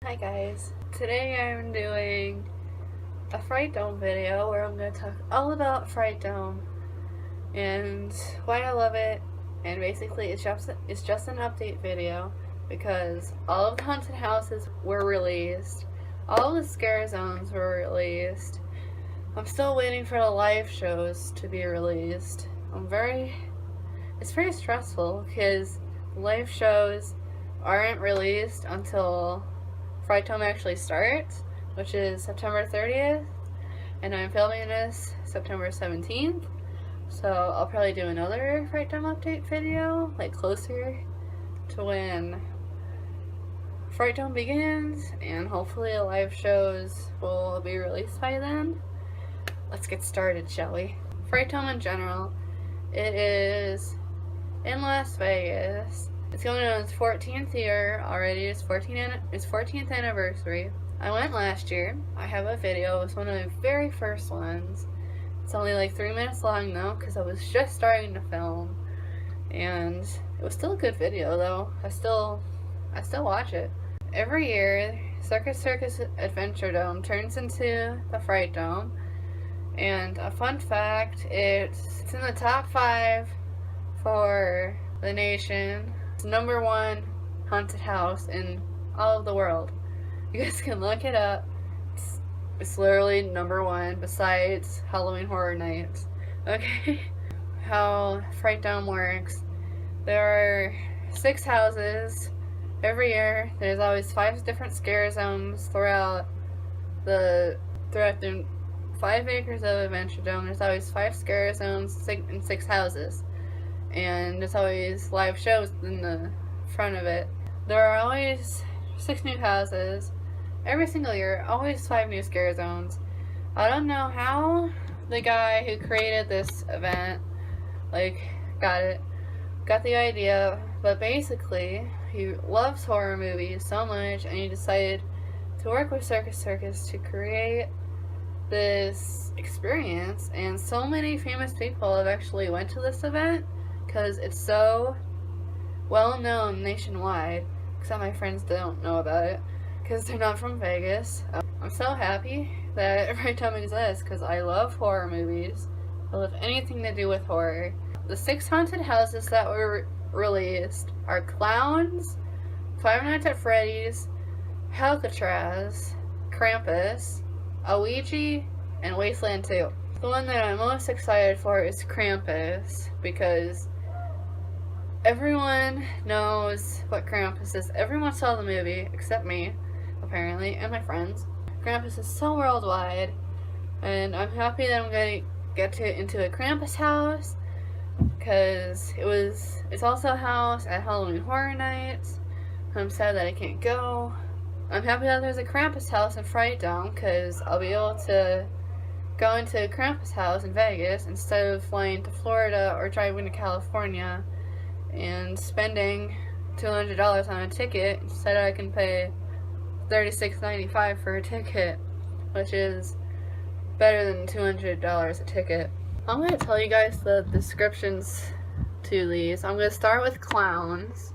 Hi guys, today I'm doing a Frightdome video where I'm going to talk all about Frightdome and why I love it, and basically it's just an update video because all of the haunted houses were released, all of the scare zones were released. I'm still waiting for the live shows to be released. It's very stressful because live shows aren't released until Frightdome actually starts, which is September 30th, and I'm filming this September 17th, so I'll probably do another Frightdome update video, like closer to when Frightdome begins, and hopefully the live shows will be released by then. Let's get started, shall we? Frightdome in general, it is in Las Vegas. It's going on its 14th year already. It's 14th anniversary. I went last year. I have a video. It was one of the very first ones. It's only like 3 minutes long though, because I was just starting to film, and it was still a good video though. I still watch it. Every year, Circus Adventure Dome turns into the Frightdome, and a fun fact: it's in the top 5 for the nation. It's #1 haunted house in all of the world. You guys can look it up. It's literally #1 besides Halloween Horror Nights. Okay. How Frightdome works. There are 6 houses. Every year there's always 5 different scare zones throughout the 5 acres of Adventure Dome. There's always 5 scare zones and 6 houses. And there's always live shows in the front of it. There are always 6 new houses every single year, always 5 new scare zones. I don't know how the guy who created this event got the idea, but basically he loves horror movies so much, and he decided to work with Circus to create this experience. And so many famous people have actually went to this event because it's so well known nationwide, except my friends don't know about it because they're not from Vegas. I'm so happy that Frightdome exists because I love horror movies. I love anything to do with horror. The 6 haunted houses that were released are Clowns, Five Nights at Freddy's, Alcatraz, Krampus, Ouija, and Wasteland 2. The one that I'm most excited for is Krampus because everyone knows what Krampus is. Everyone saw the movie, except me, apparently, and my friends. Krampus is so worldwide, and I'm happy that I'm going to get into a Krampus house, because it's also a house at Halloween Horror Nights. I'm sad that I can't go. I'm happy that there's a Krampus house in Frightdome, because I'll be able to go into a Krampus house in Vegas instead of flying to Florida or driving to California and spending $200 on a ticket. Instead I can pay $36.95 for a ticket, which is better than $200 a ticket. I'm going to tell you guys the descriptions to these. I'm going to start with Clowns.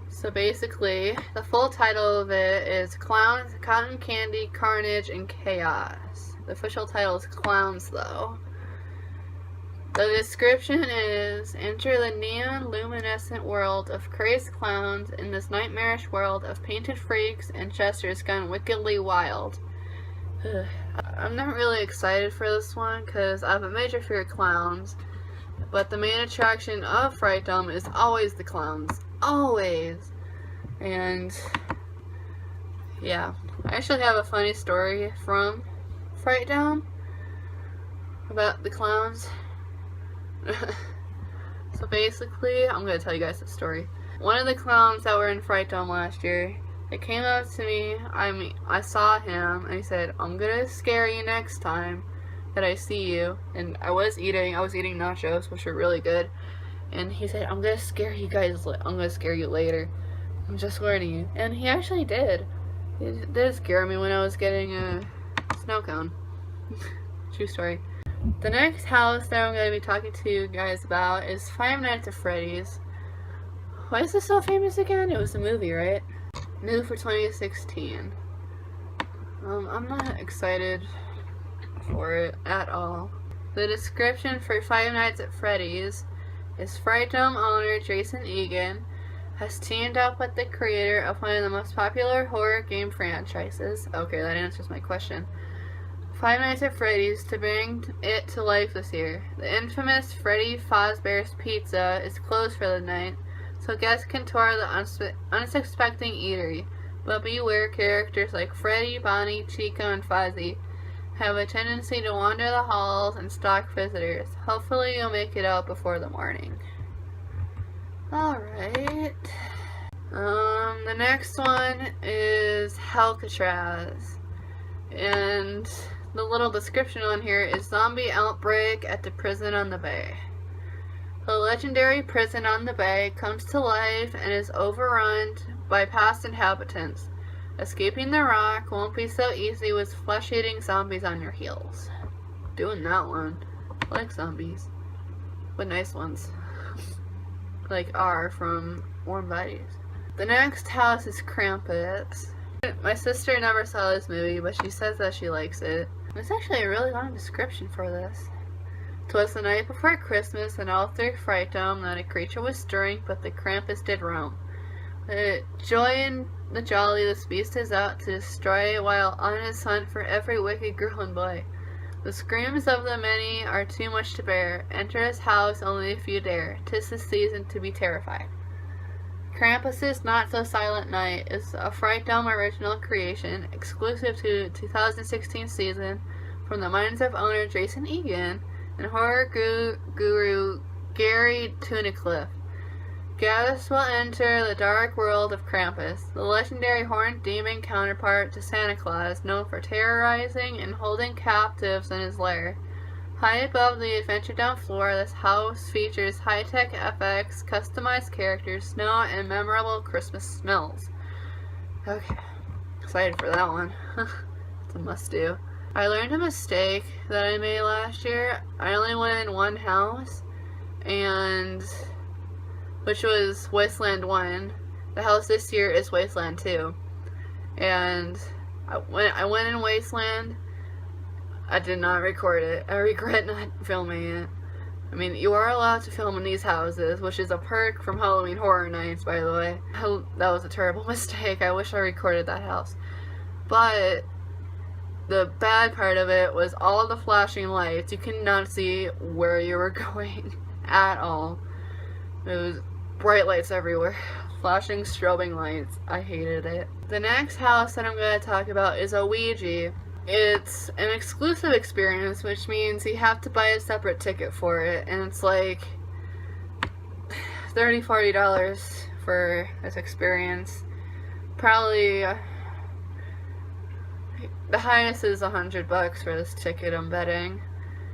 So basically, the full title of it is Clowns, Cotton Candy, Carnage, and Chaos. The official title is Clowns though. The description is: enter the neon luminescent world of crazed clowns in this nightmarish world of painted freaks and jesters gone wickedly wild. I'm not really excited for this one because I have a major fear of clowns, but the main attraction of Frightdome is always the clowns. Always. And yeah, I actually have a funny story from Frightdome about the clowns. So basically, I'm going to tell you guys the story. One of the clowns that were in Frightdome last year, it came up to me, I saw him, and he said, "I'm going to scare you next time that I see you." And I was eating nachos, which were really good. And he said, "I'm going to scare you guys, I'm going to scare you later. I'm just warning you." And he actually did. He did scare me when I was getting a snow cone. True story. The next house that I'm going to be talking to you guys about is Five Nights at Freddy's. Why is this so famous again? It was a movie, right? New for 2016. I'm not excited for it at all. The description for Five Nights at Freddy's is Frightdome owner Jason Egan has teamed up with the creator of one of the most popular horror game franchises. Okay, that answers my question. Five Nights at Freddy's to bring it to life this year. The infamous Freddy Fazbear's Pizza is closed for the night, so guests can tour the unsuspecting eatery. But beware, characters like Freddy, Bonnie, Chico, and Fozzie have a tendency to wander the halls and stalk visitors. Hopefully you'll make it out before the morning. Alright. The next one is Alcatraz. And the little description on here is zombie outbreak at the prison on the bay. The legendary prison on the bay comes to life and is overrun by past inhabitants. Escaping the rock won't be so easy with flesh-eating zombies on your heels. Doing that one. I like zombies. But nice ones. Like R from Warm Bodies. The next house is Krampus. My sister never saw this movie, but she says that she likes it. There's actually a really long description for this. 'Twas the night before Christmas, and all through Frightdome not a creature was stirring, but the Krampus did roam. The joy and the jolly, this beast is out to destroy, while on his hunt for every wicked girl and boy. The screams of the many are too much to bear. Enter his house, only if you dare. 'Tis the season to be terrified. Krampus's Not So Silent Night is a Frightdome original creation, exclusive to 2016 season, from the minds of owner Jason Egan and horror guru Gary Tunnicliffe. Guests will enter the dark world of Krampus, the legendary horned demon counterpart to Santa Claus, known for terrorizing and holding captives in his lair. High above the Adventure Dome floor, this house features high-tech FX, customized characters, snow, and memorable Christmas smells. Okay, excited for that one. It's a must-do. I learned a mistake that I made last year. I only went in one house, which was Wasteland 1. The house this year is Wasteland 2. And I went in Wasteland. I did not record it. I regret not filming it. I mean, you are allowed to film in these houses, which is a perk from Halloween Horror Nights, by the way. That was a terrible mistake. I wish I recorded that house. But the bad part of it was all the flashing lights. You could not see where you were going at all. It was bright lights everywhere. Flashing strobing lights. I hated it. The next house that I'm going to talk about is a Ouija. It's an exclusive experience, which means you have to buy a separate ticket for it, and it's like $30-$40 for this experience. Probably the highest is $100 for this ticket, I'm betting,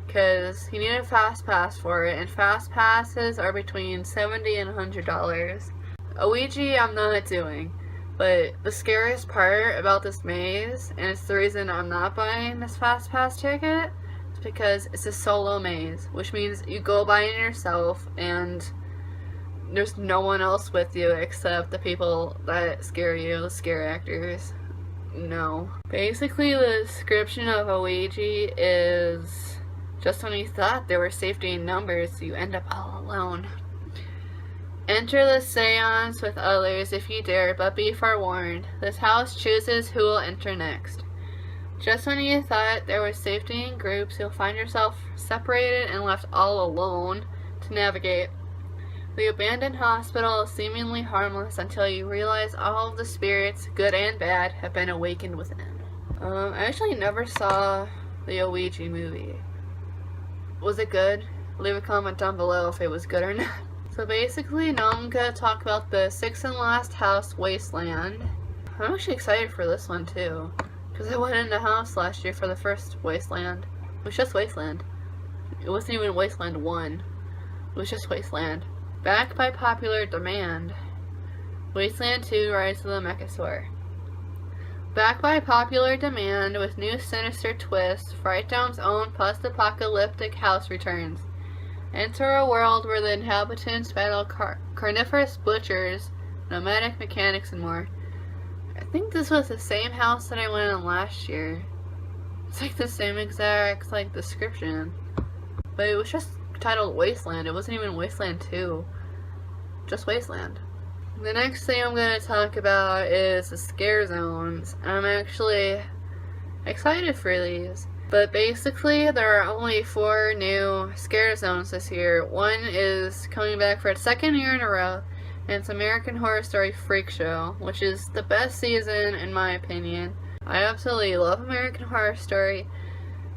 because you need a fast pass for it, and fast passes are between $70 and $100. A Ouija I'm not doing. But the scariest part about this maze, and it's the reason I'm not buying this fast pass ticket, is because it's a solo maze, which means you go by it yourself and there's no one else with you except the people that scare you, the scare actors. No. Basically, the description of a Ouija is just when you thought there were safety in numbers, you end up all alone. Enter the seance with others if you dare, but be forewarned. This house chooses who will enter next. Just when you thought there was safety in groups, you'll find yourself separated and left all alone to navigate. The abandoned hospital is seemingly harmless until you realize all of the spirits, good and bad, have been awakened within. I actually never saw the Ouija movie. Was it good? Leave a comment down below if it was good or not. So basically, now I'm going to talk about the sixth and last house, Wasteland. I'm actually excited for this one too, because I went in the house last year for the first Wasteland. It was just Wasteland. It wasn't even Wasteland 1. It was just Wasteland. Backed by popular demand, Wasteland 2 Rise of the Mechasaur. Backed by popular demand with new sinister twists, Frightdome's own post-apocalyptic house returns. Enter a world where the inhabitants battle carnivorous butchers, nomadic mechanics, and more. think this was the same house that I went in last year. It's like the same exact like description, but it was just titled Wasteland. It wasn't even Wasteland 2, just Wasteland. The next thing I'm going to talk about is the scare zones. I'm actually excited for these. But basically, there are only 4 new scare zones this year. One is coming back for its 2nd year in a row, and it's American Horror Story Freak Show, which is the best season in my opinion. I absolutely love American Horror Story.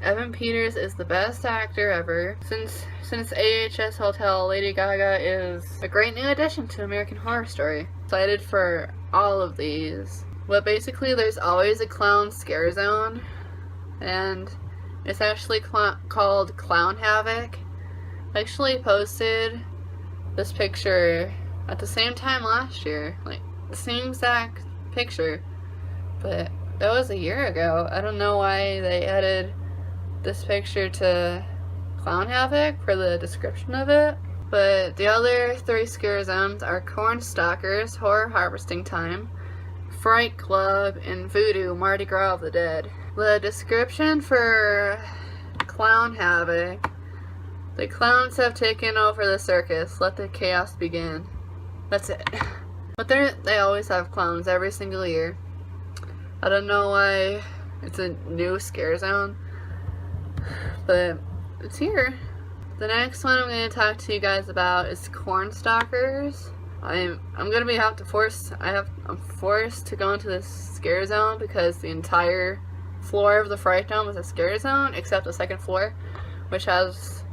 Evan Peters is the best actor ever. Since AHS Hotel, Lady Gaga is a great new addition to American Horror Story. Excited for all of these. But basically, there's always a clown scare zone, and it's actually called Clown Havoc. I actually posted this picture at the same time last year, like the same exact picture, but that was a year ago. I don't know why they added this picture to Clown Havoc for the description of it. But the other 3 scare zones are Corn Stalkers, Horror Harvesting Time, Fright Club, and Voodoo, Mardi Gras of the Dead. The description for Clown Havoc: the clowns have taken over the circus. Let the chaos begin. That's it. But they always have clowns every single year. I don't know why it's a new scare zone, but it's here. The next one I'm going to talk to you guys about is Corn Stalkers. I'm gonna be I'm forced to go into this scare zone because the entire floor of the Frightdome is a scare zone, except the 2nd floor, which has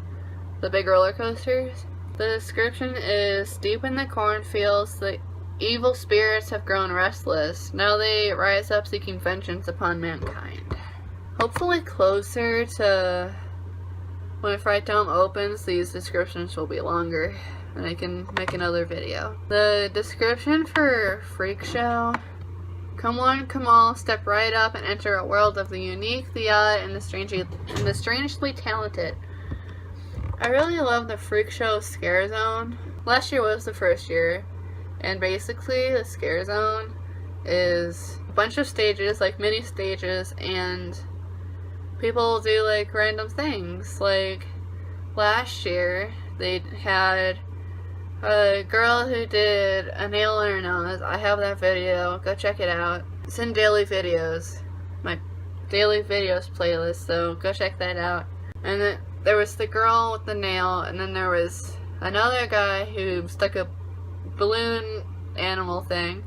the big roller coasters. The description is: deep in the cornfields, the evil spirits have grown restless. Now they rise up seeking vengeance upon mankind. Hopefully closer to when Frightdome opens, these descriptions will be longer, and I can make another video. The description for Freak Show: come one, come all, step right up and enter a world of the unique, the odd, and the strangely talented. I really love the Freak Show scare zone. Last year was the 1st year, and basically the scare zone is a bunch of stages, like mini stages, and people do like random things. Like last year they had a girl who did a nail in her nose. I have that video, go check it out. It's in daily videos, my daily videos playlist, so go check that out. And then there was the girl with the nail, and then there was another guy who stuck a balloon animal thing,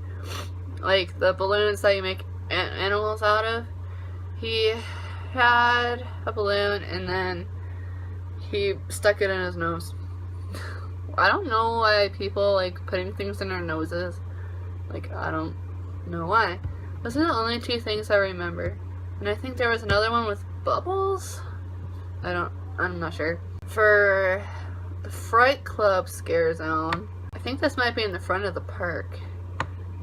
like the balloons that you make animals out of. He had a balloon and then he stuck it in his nose. I don't know why people like putting things in their noses. Like, I don't know why. Those are the only 2 things I remember. And I think there was another one with bubbles? I'm not sure. For the Fright Club scare zone, I think this might be in the front of the park.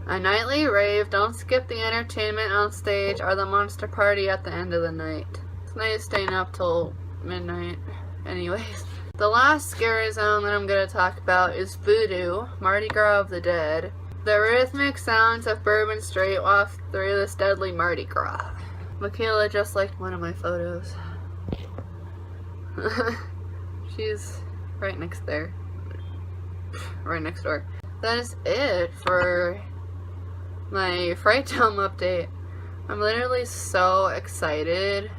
A nightly rave, don't skip the entertainment on stage or the monster party at the end of the night. It's nice staying up till midnight. Anyways. The last scary zone that I'm going to talk about is Voodoo, Mardi Gras of the Dead. The rhythmic sounds of Bourbon Street waft through this deadly Mardi Gras. Michaela just liked one of my photos. She's right next there. Right next door. That is it for my Frightdome update. I'm literally so excited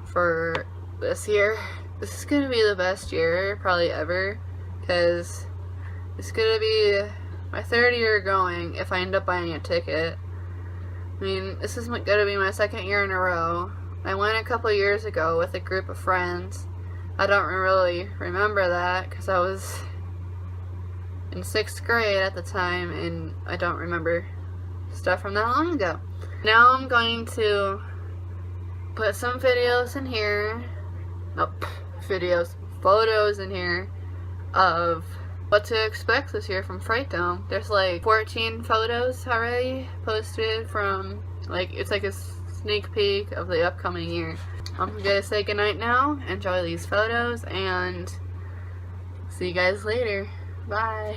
for this year. This is gonna be the best year probably ever, because it's gonna be my 3rd year going if I end up buying a ticket. I mean, this is gonna be my 2nd year in a row. I went a couple years ago with a group of friends. I don't really remember that because I was in 6th grade at the time, and I don't remember stuff from that long ago. Now I'm going to put some videos in here. Nope. Photos in here of what to expect this year from Frightdome. There's like 14 photos already posted from, like, it's like a sneak peek of the upcoming year. I'm gonna say goodnight now, enjoy these photos, and see you guys later. Bye.